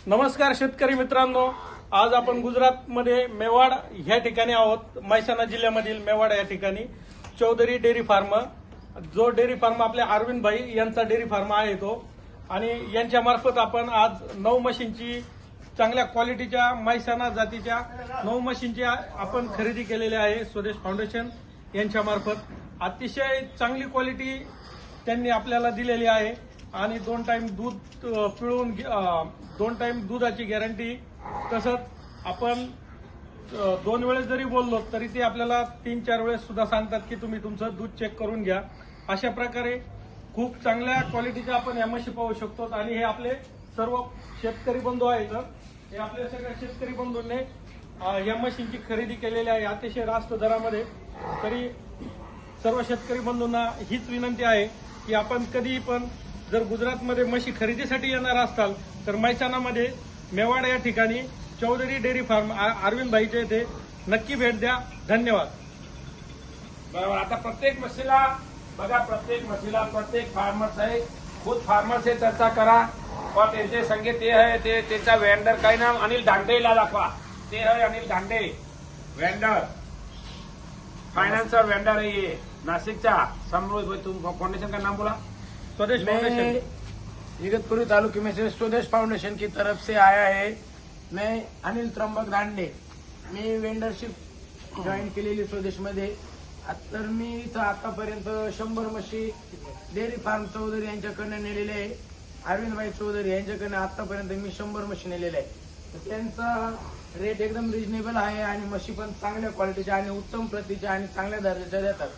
नमस्कार शेतकरी मित्रांनो, आज आपण गुजरातमध्ये मेवाड ह्या ठिकाणी आहोत. मेहसाणा जिल्ह्यामधील मेवाड या ठिकाणी चौधरी डेअरी फार्म, जो डेअरी फार्म आपल्या अरविंद भाई यांचा डेअरी फार्म आहे तो, आणि यांच्या मार्फत आपण आज 9 मशीनची चांगल्या क्वालिटीच्या मेहसाणा जातीच्या 9 मशीनची आपण खरेदी केलेली आहे. स्वदेश फाउंडेशन यांच्या मार्फत अतिशय चांगली क्वालिटी त्यांनी आपल्याला दिलेली आहे आणि 2 टाइम दूध पिळून 2 टाइम दुधाची गॅरंटी. तसंच आपण 2 वेळेस जरी बोललो तरी ते आपल्याला 3-4 वेळेस सुद्धा सांगतात की तुम्ही तुमचं दूध चेक करून घ्या. अशा प्रकारे खूप चांगल्या क्वालिटीच्या आपण या म्हशी पाहू शकतो. आणि हे आपले सर्व शेतकरी बंधू आहेत, हे आपल्या सगळ्या शेतकरी बंधूंनी या म्हशींची खरेदी केलेली आहे अतिशय रास्त दरामध्ये. तरी सर्व शेतकरी बंधूंना हीच विनंती आहे की आपण कधीही पण जर गुजरातमध्ये म्हशी खरेदीसाठी येणार असाल तर मेहसाणामध्ये मेवाड या ठिकाणी चौधरी डेअरी फार्म अरविंद भाईच्या इथे नक्की भेट द्या. धन्यवाद. बरोबर. आता प्रत्येक म्हशीला बघा, प्रत्येक म्हशीला प्रत्येक फार्मर्स आहे, खुद फार्मर से चर्चा करा और त्यांचे संगे ते आहे, ते त्यांचा वेंडर काय नाम अनिल दांडेला दाखवा. ते आहे अनिल दांडे, वेंडर, फाइनेंसर वेंडर है ये नासिकचा. समृद्ध तुम फाउंडेशन का नाम बोला? स्वदेश फाउंडेशन. इगतपुरी तालुके में से स्वदेश फाउंडेशन की तरफ से आया है. मैं अनिल त्र्यंबक दांडे, मी वेंडरशिप जॉईन केलेली स्वदेशमध्ये. तर मी इथं आतापर्यंत 100 म्हशी डेअरी फार्म चौधरी यांच्याकडनं नेलेले आहे. अरविंदभाई चौधरी यांच्याकडनं आतापर्यंत मी 100 म्हशी नेलेल्या आहे. तर त्यांचा रेट एकदम रिजनेबल आहे आणि म्हशी पण चांगल्या क्वालिटीच्या आणि उत्तम प्रतीच्या आणि चांगल्या दर्जाच्या देतात.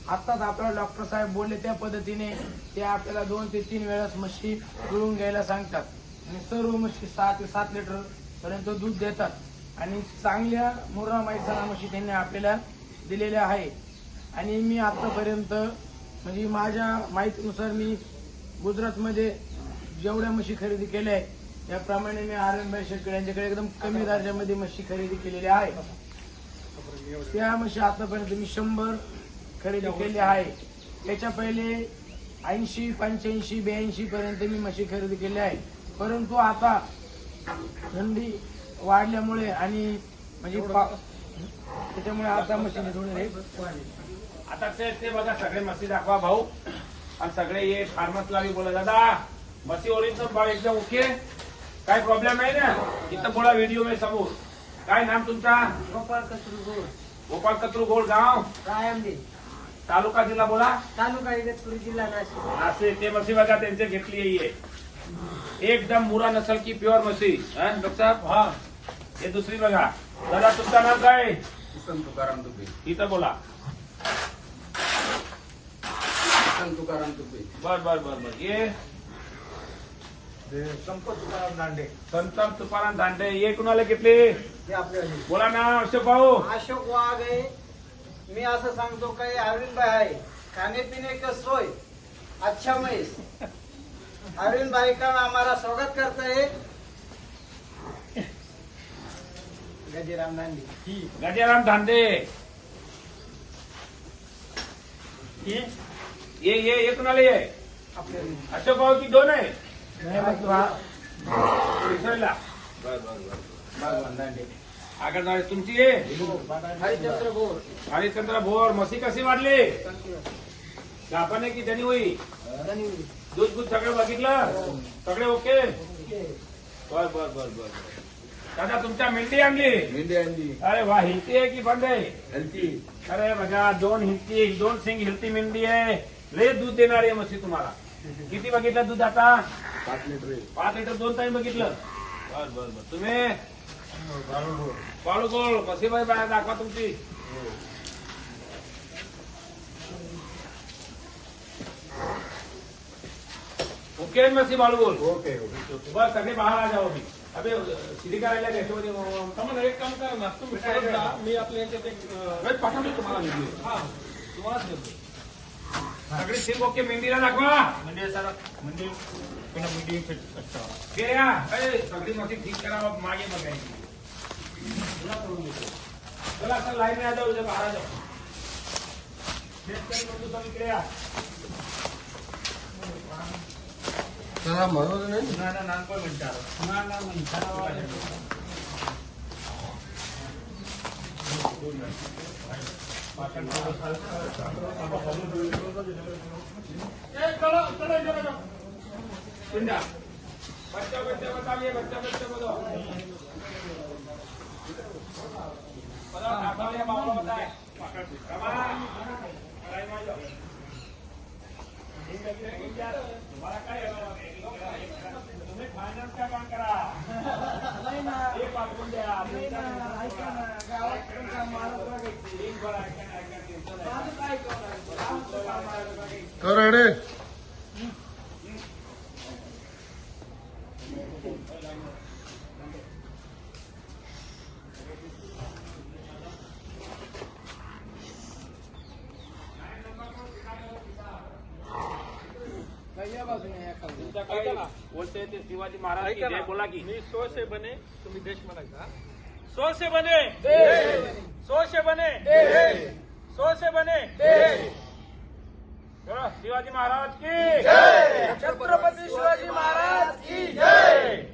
आत्ताच आपल्याला डॉक्टर साहेब बोलले त्या पद्धतीने ते आपल्याला 2 ते 3 वेळाच म्हशी पिळून घ्यायला सांगतात आणि सर्व म्हशी 6 ते 7 लिटर पर्यंत दूध देतात आणि चांगल्या मुर्रा मेहसाणा म्हशी त्यांनी आपल्याला दिलेल्या आहे. आणि मी आतापर्यंत म्हणजे माझ्या माहितीनुसार मी गुजरातमध्ये जेवढ्या म्हशी खरेदी केल्या आहे त्याप्रमाणे मी अरविंदभाई शेटकर यांच्याकडे एकदम कमी दर्जामध्ये म्हशी खरेदी केलेल्या आहे. त्या म्हशी आतापर्यंत मी 100 खरेदी केली आहे. त्याच्या पहिले 80, 85, 82 पर्यंत मी म्हशी खरेदी केली आहे. परंतु आता थंडी वाढल्यामुळे आणि म्हणजे त्याच्यामुळे आता म्हशीने थोडे रेट वाढले. आता ते बघा, सगळे म्हशी दाखवा भाऊ, आणि सगळे ये फार्मर्सला बी बोला दादा म्हशी ओरिजिनल भाव एकदम ओके, काय प्रॉब्लेम आहे ना इथं बोला व्हिडिओ में समोर. काय नाम तुमचा? गोपाळ कचरू गोळ, गोपाळ कत्रू गोळ, गाव रायमदेव, तालुका जिल्हा बोला? तालुका इगतपुरी, जिल्हा नाशिक. असे ते म्हशी बघा त्यांचे घेतली आहे, एकदम मुरा नसल की प्युअर म्हशी. डॉक्टर साहेब, हा हे दुसरी बघा. दादा तुमचं नाव काय? तुकाराम तुपे. इथं बोला. तुकाराम तुपे. बर बर बर बर. ये संपत तुकाराम दांडे. संत तुकाराम दांडे. ये कुणाला घेतले बोला ना? अशोक भाऊ. अशोक वाघ आहे. मी असं सांगतो काही अरविंद भाई आहे, खाने पीने का सोय अच्छा महेश. अरविंद भाई का हमारा स्वागत करता है गजेराम दांडे. गजाराम दांडे. ये कुणाला ये? अशोक भाऊ की 2 आहे? तिसरीला. बर बर बर. आगर तुमची आहे? हरिचंद्र बोर. हरिचंद्र भोर. म्हशी कशी वाढली? गापाने की जणी होई? दूध सगळं बघितलं, सगळे ओके. बर बर बर बर. दादा तुमच्या मेंढी आणली? मेंढी आणली. अरे वा, हिलती आहे की बंद आहे? हलती. अरे बघा, 2 हिलती, 2 सिंग हिलती मेंढी आहे. लय दूध देणारी आहे म्हशी तुम्हाला. किती बघितलं दूध आता? 5 लिटर. 5 लिटर 2 टाइम बघितलं. बर बर बर. तुम्ही बाळूगोळ म्हशी बाई बाहेर दाखवा तुमची. ओके म्हशी बाळूगोळ. ओके. बस सगळे बाहेर आ जाओ. मी अबे सीधी करायला घ्यायच्यामध्ये तुम्हाला एक काम करा ना, तुम्ही परत जा. मी आपल्या याच्यात एक पाठवतो तुम्हाला व्हिडिओ. हा तुम्हालाच देतो. सगळे सिंग ओके. मेंढीला दाखवा. म्हणजे सर म्हणजे मीडियम फिट गे या. सगळी मशी ठीक करा, मागे बघायची. चला सर लाइन में आ जाओ, जब बाहर आ जाओ। शेतकरी बंधू सब इकडे या। पिंडा बच्चा बताइए, बच्चा बताओ बताओ मामला बताए। तुम्हाला काय तुम्ही फायनान्स का काम करा, नाही ना, हे पाठवून द्या। नाही ना, ऐका ना, गावात पण काम मारत बघायची. एक बरं ऐका ना, ऐका ना. माझं काय करणार? गावाचं काम मारत बघायची. कराडे काय या बाजूने या खाली. तुमचा काय बोलते ते शिवाजी महाराज की ऐका जय ना, बोला की मी 100 से बने, तुम्ही देश म्हणायचा. 100 से बने, 100 से बने, 100 से बने. बोला शिवाजी महाराज की छत्रपती शिवाजी महाराज